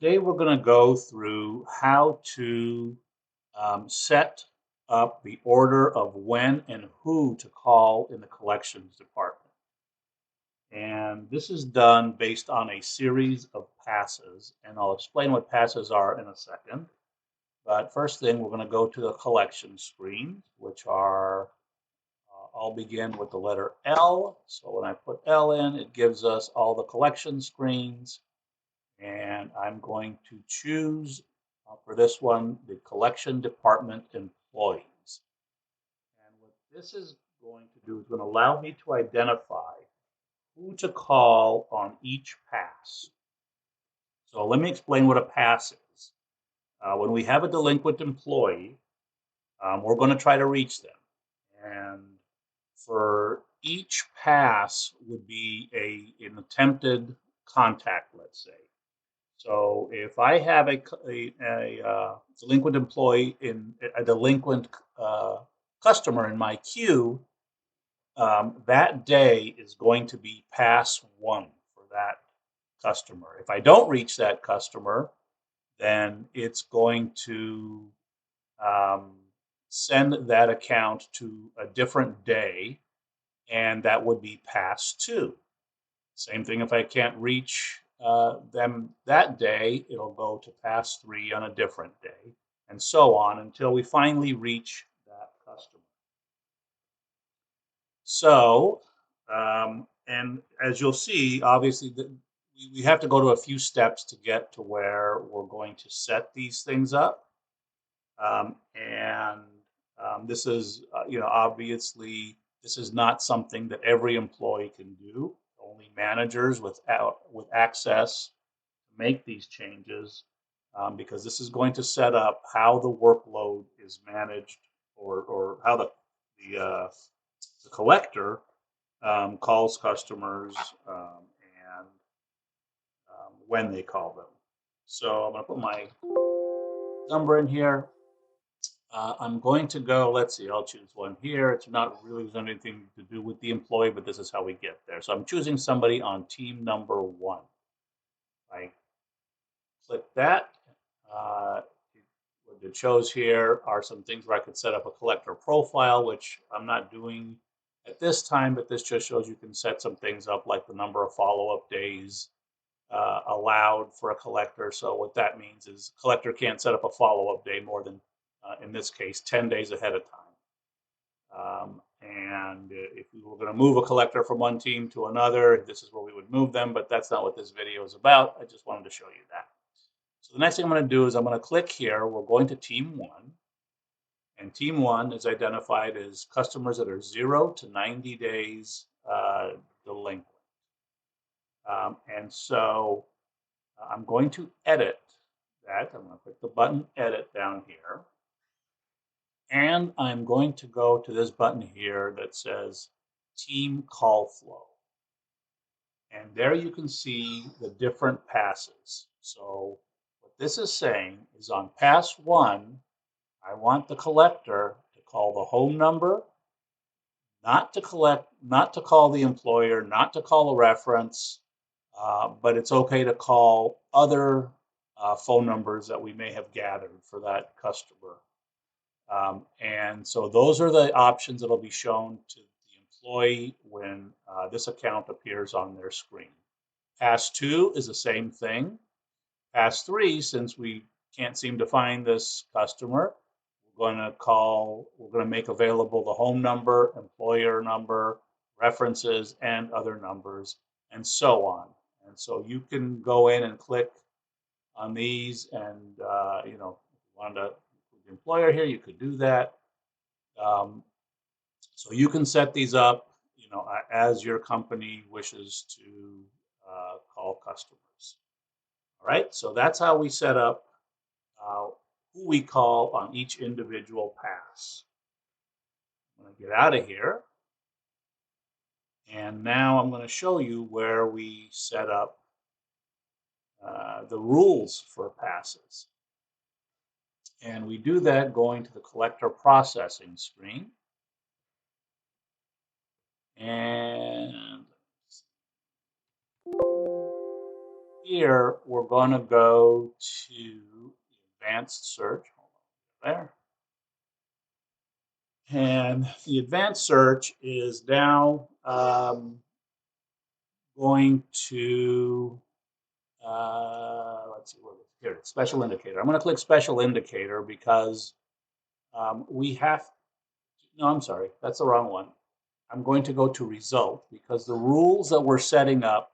Today we're going to go through how to set up the order of when and who to call in the collections department. And this is done based on a series of passes, and I'll explain what passes are in a second. But first thing, we're going to go to the collection screens, which are, I'll begin with the letter L. So when I put L in, it gives us all the collection screens. And I'm going to choose for this one the collection department employees. And what this is going to do is going to allow me to identify who to call on each pass. So let me explain what a pass is. When we have a delinquent employee, we're going to try to reach them. And for each pass would be an attempted contact, let's say. So if I have a delinquent employee in a delinquent customer in my queue, that day is going to be pass one for that customer. If I don't reach that customer, then it's going to um, send that account to a different day, and that would be pass two. Same thing if I can't reach them that day, it'll go to pass three on a different day, and so on until we finally reach that customer. So, and as you'll see, obviously, we have to go to a few steps to get to where we're going to set these things up. And this is, obviously, this is not something that every employee can do. Only managers with access to make these changes, because this is going to set up how the workload is managed, or how the collector calls customers, and when they call them. So I'm going to put my number in here. I'm going to go, let's see, I'll choose one here. It's not really anything to do with the employee, but this is how we get there. So I'm choosing somebody on team number one. I click that. Uh, what it shows here are some things where I could set up a collector profile, which I'm not doing at this time, but this just shows you can set some things up like the number of follow-up days allowed for a collector. So what that means is collector can't set up a follow-up day more than, in this case, 10 days ahead of time. And if we were going to move a collector from one team to another, this is where we would move them, but that's not what this video is about. I just wanted to show you that. So the next thing I'm going to do is I'm going to click here. We're going to team one. And team one is identified as customers that are 0 to 90 days delinquent. And so I'm going to edit that. I'm going to click the button edit down here. And I'm going to go to this button here that says team call flow. And there you can see the different passes. So what this is saying is on pass one, I want the collector to call the home number, not to call the employer, not to call a reference, but it's okay to call other phone numbers that we may have gathered for that customer. And so those are the options that will be shown to the employee when this account appears on their screen. Pass two is the same thing. Pass three, since we can't seem to find this customer, we're going to make available the home number, employer number, references, and other numbers, and so on. And so you can go in and click on these, and if you wanted to put the employer here, you could do that. Um, so you can set these up, as your company wishes to call customers. All right, so that's how we set up uh, who we call on each individual pass. I'm going to get out of here. And now I'm going to show you where we set up the rules for passes. And we do that going to the collector processing screen. And here, we're going to go to advanced search. Hold on there. And the advanced search is now going to, let's see, what is it? Here, it's special indicator. I'm going to click special indicator because we have, no, I'm sorry, that's the wrong one. I'm going to go to result because the rules that we're setting up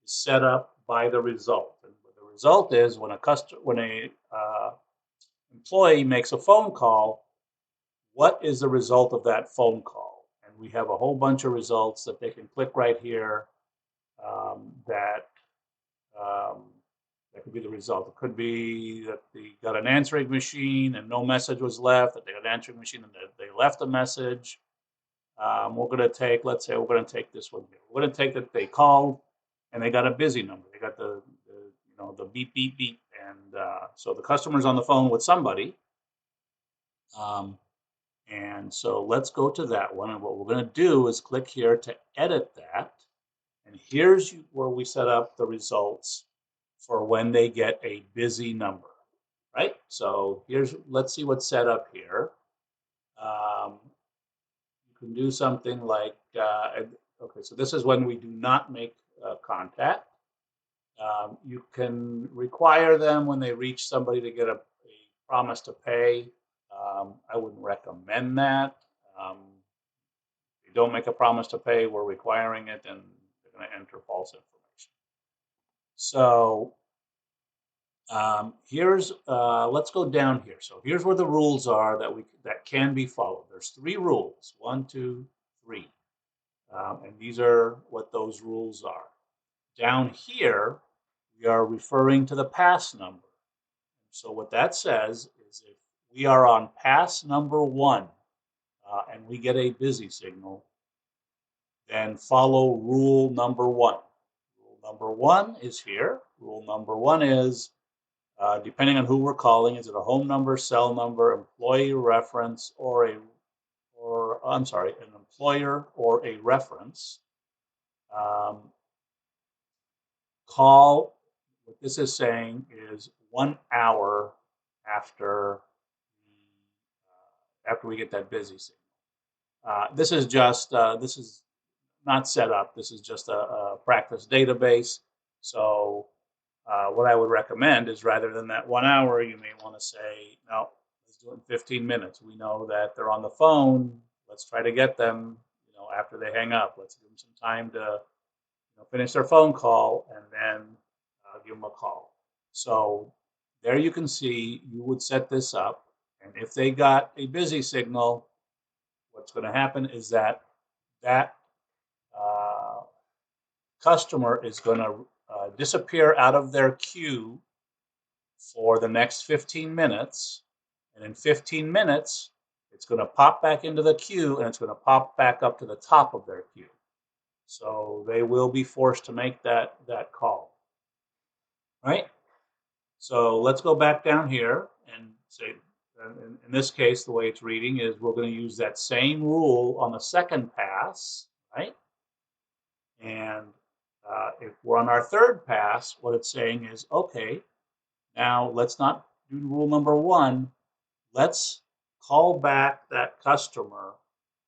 is set up by the result. And the result is when a employee makes a phone call, what is the result of that phone call? And we have a whole bunch of results that they can click right here that um, that could be the result. It could be that they got an answering machine and no message was left, that they got an answering machine and they left a message. We're going to take, let's say, we're going to take this one here. We're going to take that they called and they got a busy number. They got the beep beep beep, and so the customer's on the phone with somebody. Um, and so let's go to that one. And what we're going to do is click here to edit that. And here's where we set up the results for when they get a busy number, right? So let's see what's set up here. You can do something like, okay, so this is when we do not make contact. You can require them when they reach somebody to get a promise to pay. I wouldn't recommend that. If you don't make a promise to pay, we're requiring it, and they're going to enter false information. So let's go down here. So here's where the rules are that can be followed. There's 3 rules, 1, 2, 3, and these are what those rules are. Down here, we are referring to the pass number. So what that says is if we are on pass number 1 and we get a busy signal, then follow rule number 1. Rule number 1 is here. Rule number 1 is depending on who we're calling, is it a home number, cell number, employee reference, an employer or a reference? Call, what this is saying is 1 hour after after we get that busy signal. This is not set up. This is just a practice database. So what I would recommend is rather than that 1 hour, you may want to say, no, let's do it in 15 minutes. We know that they're on the phone. Let's try to get them, after they hang up. Let's give them some time to, finish their phone call and then give them a call. So there you can see you would set this up. And if they got a busy signal, what's going to happen is that uh, customer is going to disappear out of their queue for the next 15 minutes. And in 15 minutes, it's going to pop back into the queue and it's going to pop back up to the top of their queue. So they will be forced to make that call, right? So let's go back down here and say, in this case, the way it's reading is we're going to use that same rule on the second pass, right? And if we're on our third pass, what it's saying is, okay, now let's not do rule number 1. Let's call back that customer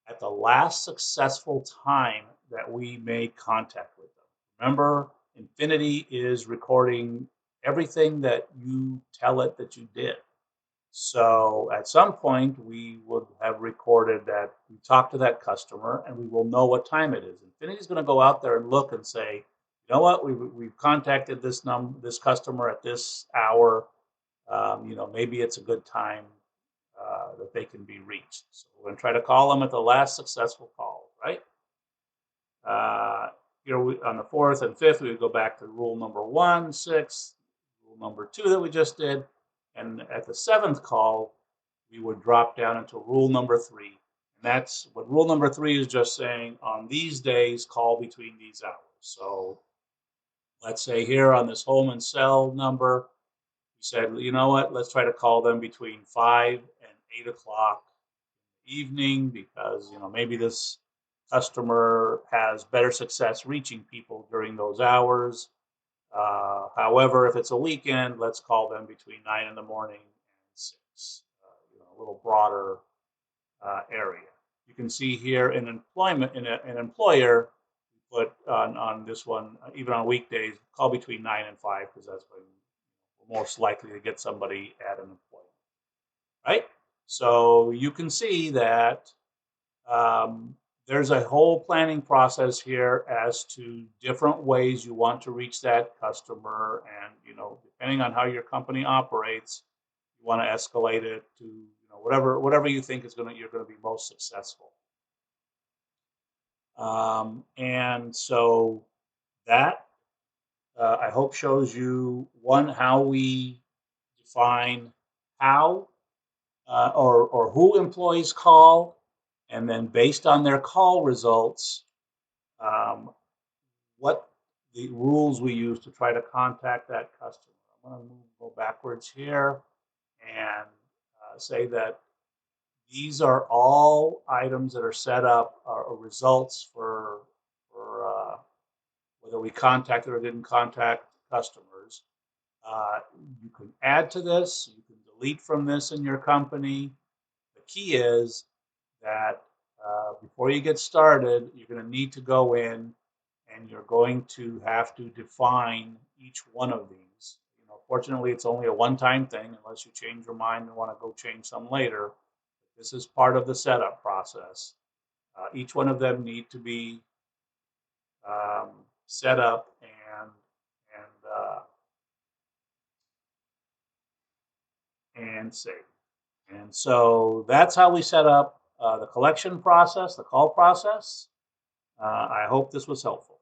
at the last successful time that we made contact with them. Remember, Infinity is recording everything that you tell it that you did. So at some point, we would have recorded that we talked to that customer and we will know what time it is. Infinity is going to go out there and look and say, you know what, we've contacted this customer at this hour. Maybe it's a good time that they can be reached. So we're going to try to call them at the last successful call, right? On the 4th and 5th, we would go back to rule number 1, 6, rule number 2 that we just did. And at the 7th call, we would drop down into rule number 3. And that's what rule number 3 is just saying, on these days, call between these hours. So let's say here on this home and cell number, we said, you know what, let's try to call them between 5 and 8 o'clock in the evening because, maybe this customer has better success reaching people during those hours. However, if it's a weekend, let's call them between 9 in the morning and 6, a little broader area. You can see here in employment, in an employer, put on this one, even on weekdays, call between 9 and 5 because that's when we're most likely to get somebody at an employment, right? So you can see that um, there's a whole planning process here as to different ways you want to reach that customer, and depending on how your company operates, you want to escalate it to whatever you think is you're going to be most successful. And so that I hope shows you one how we define how or who employees call, and then based on their call results, um, what the rules we use to try to contact that customer. I'm going to go backwards here and say that these are all items that are set up or results for whether we contacted or didn't contact customers. Uh, you can add to this, you can delete from this in your company. The key is that before you get started, you're going to need to go in and you're going to have to define each one of these. Fortunately, it's only a one-time thing unless you change your mind and want to go change some later. This is part of the setup process. Each one of them need to be um, set up and saved. And so that's how we set up the collection process, the call process. I hope this was helpful.